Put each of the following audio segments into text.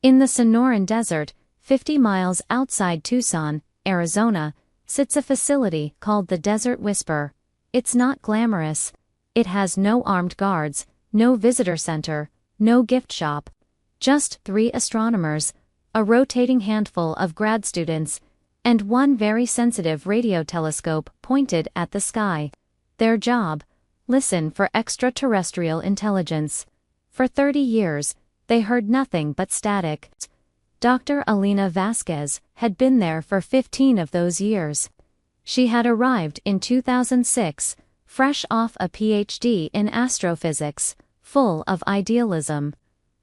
In the Sonoran Desert, 50 miles outside Tucson, Arizona, sits a facility called the Desert Whisper. It's not glamorous. It has no armed guards, no visitor center, no gift shop. Just 3 astronomers, a rotating handful of grad students, and one very sensitive radio telescope pointed at the sky. Their job? Listen for extraterrestrial intelligence. For 30 years, they heard nothing but static. Dr. Alina Vasquez had been there for 15 of those years. She had arrived in 2006, fresh off a PhD in astrophysics, full of idealism.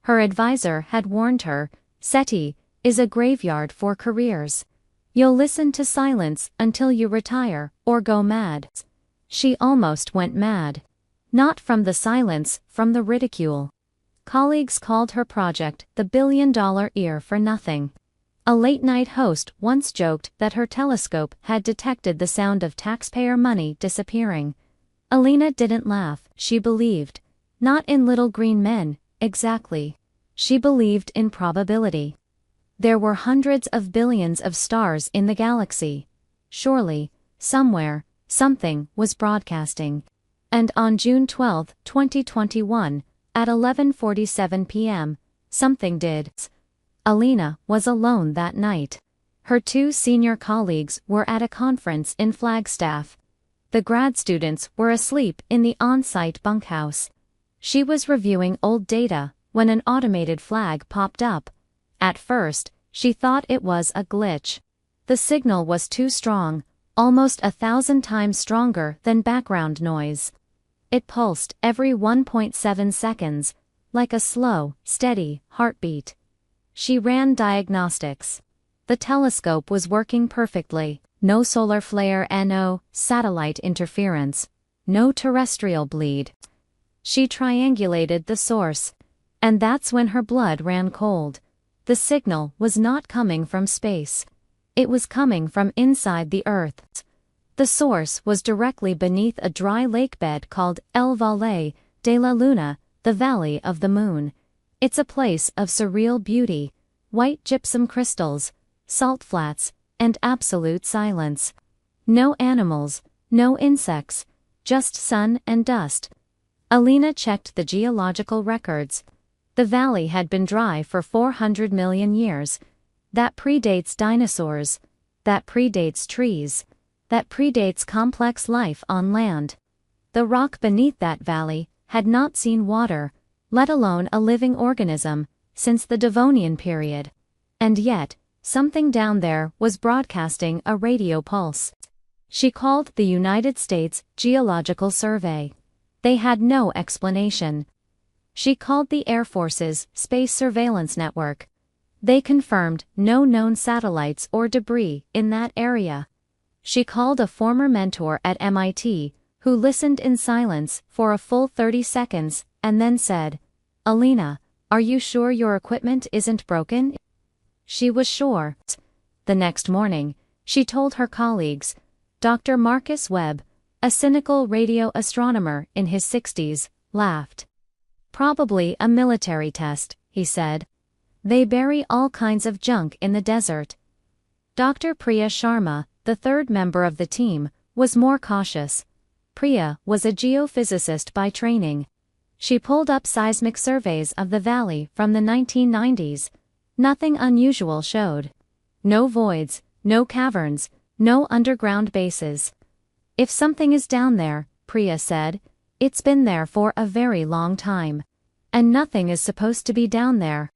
Her advisor had warned her, SETI is a graveyard for careers. You'll listen to silence until you retire or go mad. She almost went mad. Not from the silence, from the ridicule. Colleagues called her project the billion-dollar ear for nothing. A late-night host once joked that her telescope had detected the sound of taxpayer money disappearing. Alina didn't laugh, she believed. Not in little green men, exactly. She believed in probability. There were hundreds of billions of stars in the galaxy. Surely, somewhere, something was broadcasting. And on June 12, 2021, at 11:47 p.m., something did. Alina was alone that night. Her 2 senior colleagues were at a conference in Flagstaff. The grad students were asleep in the on-site bunkhouse. She was reviewing old data when an automated flag popped up. At first, she thought it was a glitch. The signal was too strong, almost 1,000 times stronger than background noise. It pulsed every 1.7 seconds, like a slow, steady heartbeat. She ran diagnostics. The telescope was working perfectly. No solar flare, no satellite interference, no terrestrial bleed. She triangulated the source. And that's when her blood ran cold. The signal was not coming from space. It was coming from inside the Earth. The source was directly beneath a dry lake bed called El Valle de la Luna, the Valley of the Moon. It's a place of surreal beauty, white gypsum crystals, salt flats, and absolute silence. No animals, no insects, just sun and dust. Alina checked the geological records. The valley had been dry for 400 million years. That predates dinosaurs. That predates trees. That predates complex life on land. The rock beneath that valley had not seen water, let alone a living organism, since the Devonian period. And yet, something down there was broadcasting a radio pulse. She called the United States Geological Survey. They had no explanation. She called the Air Force's Space Surveillance Network. They confirmed no known satellites or debris in that area. She called a former mentor at MIT, who listened in silence for a full 30 seconds, and then said, "Alina, are you sure your equipment isn't broken?" She was sure. The next morning, she told her colleagues. Dr. Marcus Webb, a cynical radio astronomer in his 60s, laughed. "Probably a military test," he said. "They bury all kinds of junk in the desert." Dr. Priya Sharma, the 3rd member of the team, was more cautious. Priya was a geophysicist by training. She pulled up seismic surveys of the valley from the 1990s. Nothing unusual showed. No voids, no caverns, no underground bases. "If something is down there," Priya said, "it's been there for a very long time. And nothing is supposed to be down there."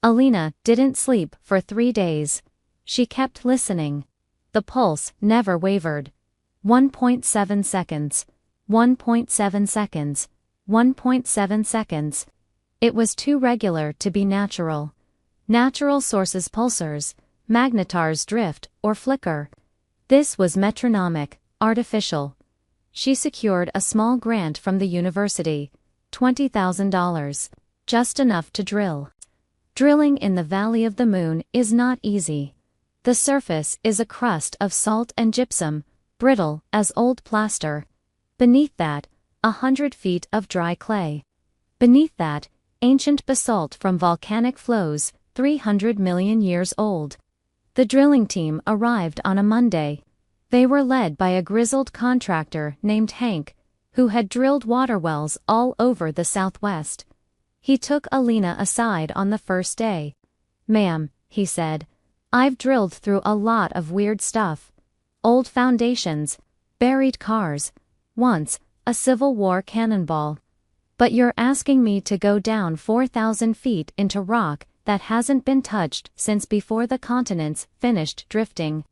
Alina didn't sleep for 3 days. She kept listening. The pulse never wavered. 1.7 seconds. 1.7 seconds. 1.7 seconds. It was too regular to be natural. Natural sources pulsars, magnetars drift or flicker. This was metronomic, artificial. She secured a small grant from the university, $20,000, just enough to drill. Drilling in the Valley of the Moon is not easy. The surface is a crust of salt and gypsum, brittle as old plaster. Beneath that, 100 feet of dry clay. Beneath that, ancient basalt from volcanic flows, 300 million years old. The drilling team arrived on a Monday. They were led by a grizzled contractor named Hank, who had drilled water wells all over the Southwest. He took Alina aside on the first day. "Ma'am," he said, "I've drilled through a lot of weird stuff. Old foundations, buried cars, once, a Civil War cannonball. But you're asking me to go down 4,000 feet into rock that hasn't been touched since before the continents finished drifting.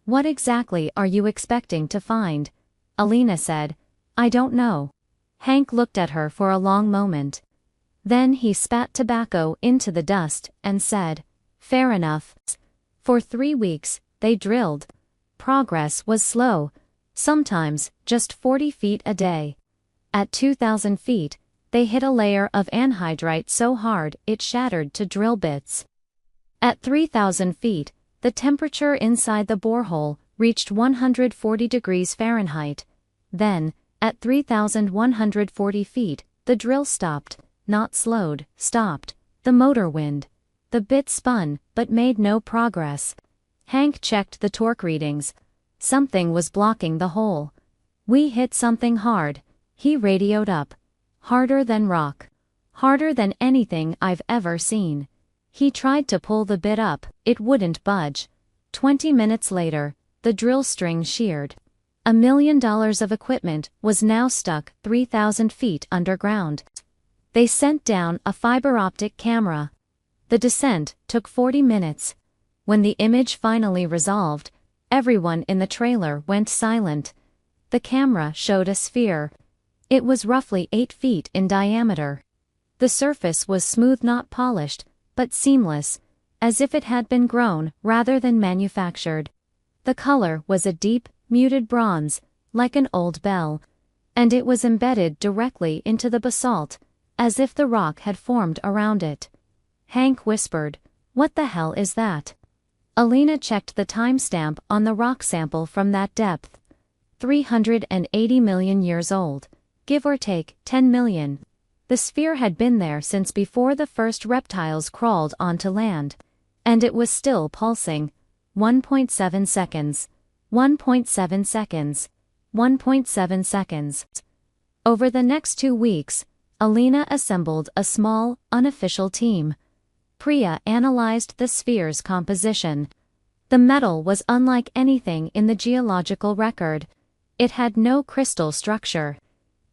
What exactly are you expecting to find?" Alina said, "I don't know." Hank looked at her for a long moment. Then he spat tobacco into the dust and said, "Fair enough." For 3 weeks, they drilled. Progress was slow, sometimes just 40 feet a day. At 2,000 feet, they hit a layer of anhydrite so hard it shattered to drill bits. At 3,000 feet, the temperature inside the borehole reached 140 degrees Fahrenheit. Then, at 3,140 feet, the drill stopped, not slowed, stopped. The motor wind. The bit spun, but made no progress. Hank checked the torque readings. Something was blocking the hole. "We hit something hard," he radioed up. "Harder than rock. Harder than anything I've ever seen." He tried to pull the bit up, it wouldn't budge. 20 minutes later, the drill string sheared. $1 million of equipment was now stuck 3,000 feet underground. They sent down a fiber optic camera. The descent took 40 minutes. When the image finally resolved, everyone in the trailer went silent. The camera showed a sphere. It was roughly 8 feet in diameter. The surface was smooth, not polished, but seamless, as if it had been grown rather than manufactured. The color was a deep, muted bronze, like an old bell, and it was embedded directly into the basalt, as if the rock had formed around it. Hank whispered, "What the hell is that?" Alina checked the timestamp on the rock sample from that depth. 380 million years old, give or take 10 million. The sphere had been there since before the first reptiles crawled onto land. And it was still pulsing. 1.7 seconds. 1.7 seconds. 1.7 seconds. Over the next 2 weeks, Alina assembled a small, unofficial team. Priya analyzed the sphere's composition. The metal was unlike anything in the geological record. It had no crystal structure.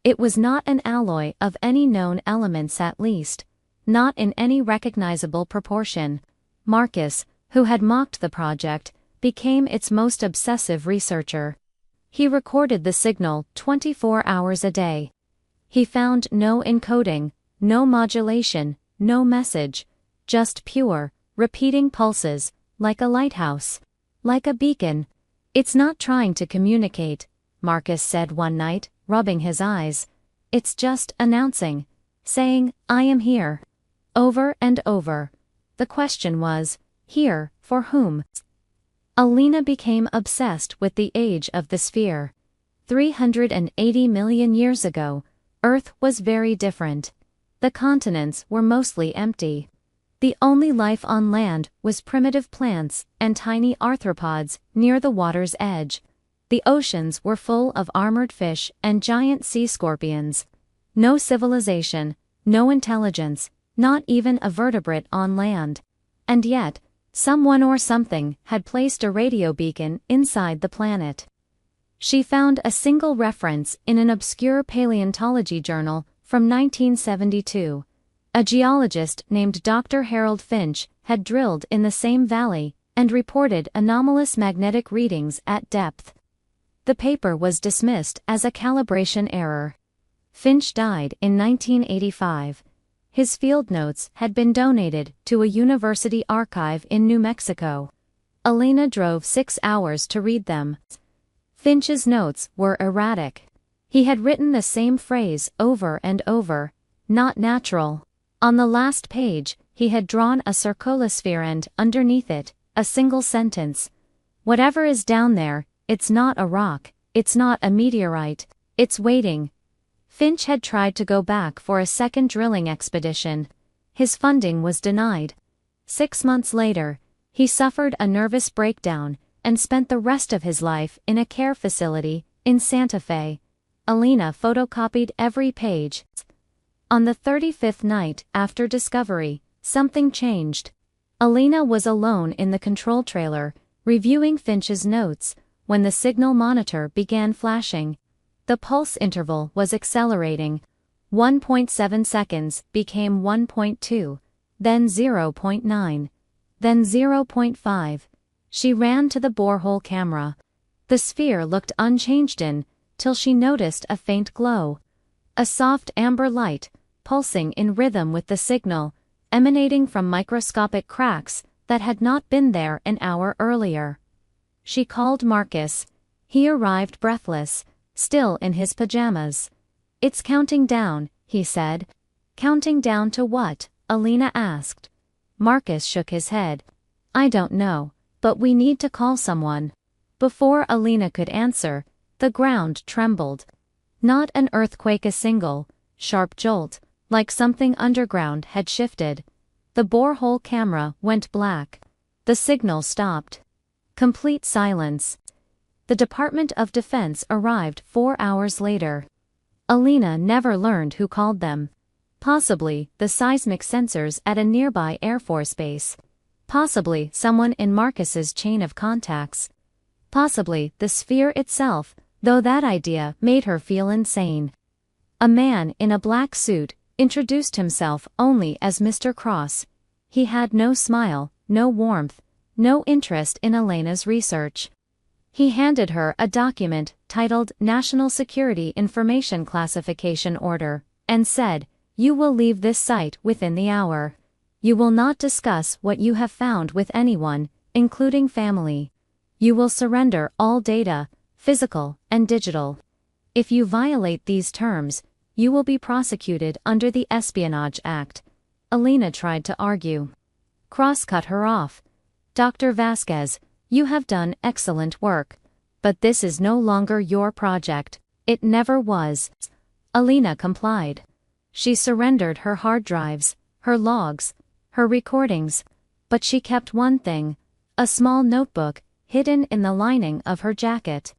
It was not an alloy of any known elements, at least. Not in any recognizable proportion. Marcus, who had mocked the project, became its most obsessive researcher. He recorded the signal 24 hours a day. He found no encoding, no modulation, no message. Just pure, repeating pulses, like a lighthouse. Like a beacon. "It's not trying to communicate," Marcus said one night, rubbing his eyes. "It's just announcing. Saying, 'I am here.' Over and over." The question was, here, for whom? Alina became obsessed with the age of the sphere. 380 million years ago, Earth was very different. The continents were mostly empty. The only life on land was primitive plants and tiny arthropods near the water's edge. The oceans were full of armored fish and giant sea scorpions. No civilization, no intelligence, not even a vertebrate on land. And yet, someone or something had placed a radio beacon inside the planet. She found a single reference in an obscure paleontology journal from 1972. A geologist named Dr. Harold Finch had drilled in the same valley and reported anomalous magnetic readings at depth. The paper was dismissed as a calibration error. Finch died in 1985. His field notes had been donated to a university archive in New Mexico. Alina drove 6 hours to read them. Finch's notes were erratic. He had written the same phrase over and over, "not natural." On the last page, he had drawn a circolosphere and, underneath it, a single sentence. "Whatever is down there, it's not a rock, it's not a meteorite, it's waiting." Finch had tried to go back for a second drilling expedition. His funding was denied. 6 months later, he suffered a nervous breakdown and spent the rest of his life in a care facility in Santa Fe. Alina photocopied every page. On the 35th night after discovery, something changed. Alina was alone in the control trailer, reviewing Finch's notes, when the signal monitor began flashing. The pulse interval was accelerating. 1.7 seconds became 1.2, then 0.9, then 0.5. She ran to the borehole camera. The sphere looked unchanged till she noticed a faint glow. A soft amber light, pulsing in rhythm with the signal, emanating from microscopic cracks that had not been there an hour earlier. She called Marcus. He arrived breathless, still in his pajamas. "It's counting down," he said. "Counting down to what?" Alina asked. Marcus shook his head. "I don't know, but we need to call someone." Before Alina could answer, the ground trembled. Not an earthquake, a single, sharp jolt, like something underground had shifted. The borehole camera went black. The signal stopped. Complete silence. The Department of Defense arrived 4 hours later. Alina never learned who called them. Possibly the seismic sensors at a nearby Air Force base. Possibly someone in Marcus's chain of contacts. Possibly the sphere itself, though that idea made her feel insane. A man in a black suit introduced himself only as Mr. Cross. He had no smile, no warmth, no interest in Alina's research. He handed her a document titled National Security Information Classification Order, and said, "You will leave this site within the hour. You will not discuss what you have found with anyone, including family. You will surrender all data, physical and digital. If you violate these terms, you will be prosecuted under the Espionage Act." Alina tried to argue. Cross cut her off. "Dr. Vasquez, you have done excellent work. But this is no longer your project. It never was." Alina complied. She surrendered her hard drives, her logs, her recordings. But she kept one thing, a small notebook, hidden in the lining of her jacket.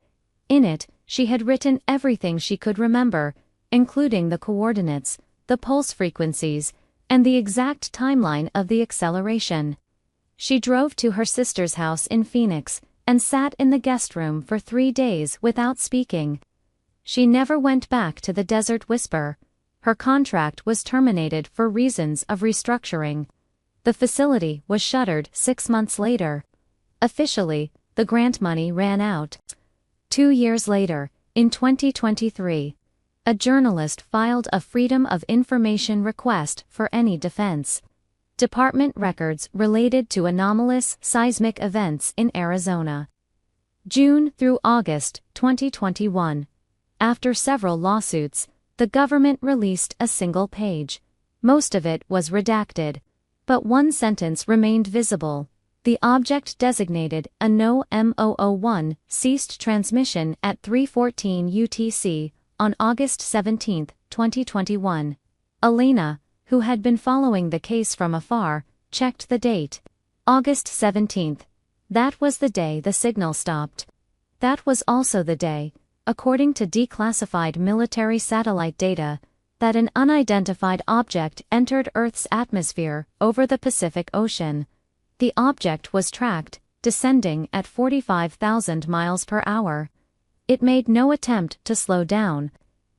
In it, she had written everything she could remember, including the coordinates, the pulse frequencies, and the exact timeline of the acceleration. She drove to her sister's house in Phoenix, and sat in the guest room for 3 days without speaking. She never went back to the Desert Whisper. Her contract was terminated for reasons of restructuring. The facility was shuttered 6 months later. Officially, the grant money ran out. 2 years later, in 2023, a journalist filed a Freedom of Information request for any defense. Department records related to anomalous seismic events in Arizona. June through August 2021. After several lawsuits, the government released a single page. Most of it was redacted. But one sentence remained visible. The object designated a No. M001 ceased transmission at 3:14 UTC on August 17, 2021. Alina, who had been following the case from afar, checked the date. August 17. That was the day the signal stopped. That was also the day, according to declassified military satellite data, that an unidentified object entered Earth's atmosphere over the Pacific Ocean. The object was tracked, descending at 45,000 miles per hour. It made no attempt to slow down.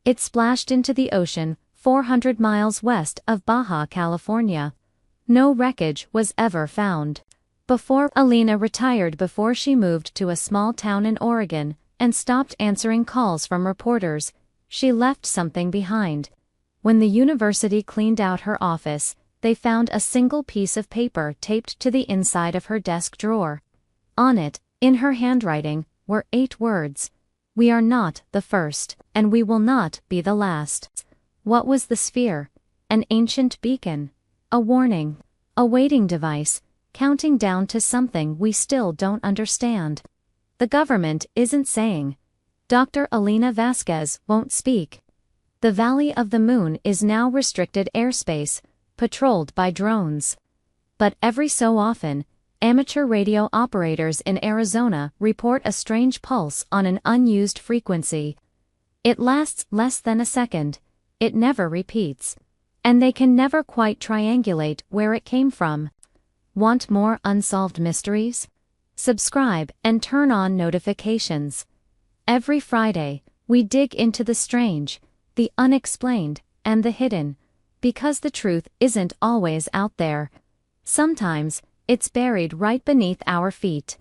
It splashed into the ocean 400 miles west of Baja California. No wreckage was ever found. Before Alina retired, before she moved to a small town in Oregon and stopped answering calls from reporters, she left something behind. When the university cleaned out her office, they found a single piece of paper taped to the inside of her desk drawer. On it, in her handwriting, were 8 words. "We are not the first, and we will not be the last." What was the sphere? An ancient beacon? A warning? A waiting device, counting down to something we still don't understand? The government isn't saying. Dr. Alina Vasquez won't speak. The Valley of the Moon is now restricted airspace, patrolled by drones. But every so often, amateur radio operators in Arizona report a strange pulse on an unused frequency. It lasts less than a second, it never repeats, and they can never quite triangulate where it came from. Want more unsolved mysteries? Subscribe and turn on notifications. Every Friday, we dig into the strange, the unexplained, and the hidden, because the truth isn't always out there. Sometimes, it's buried right beneath our feet.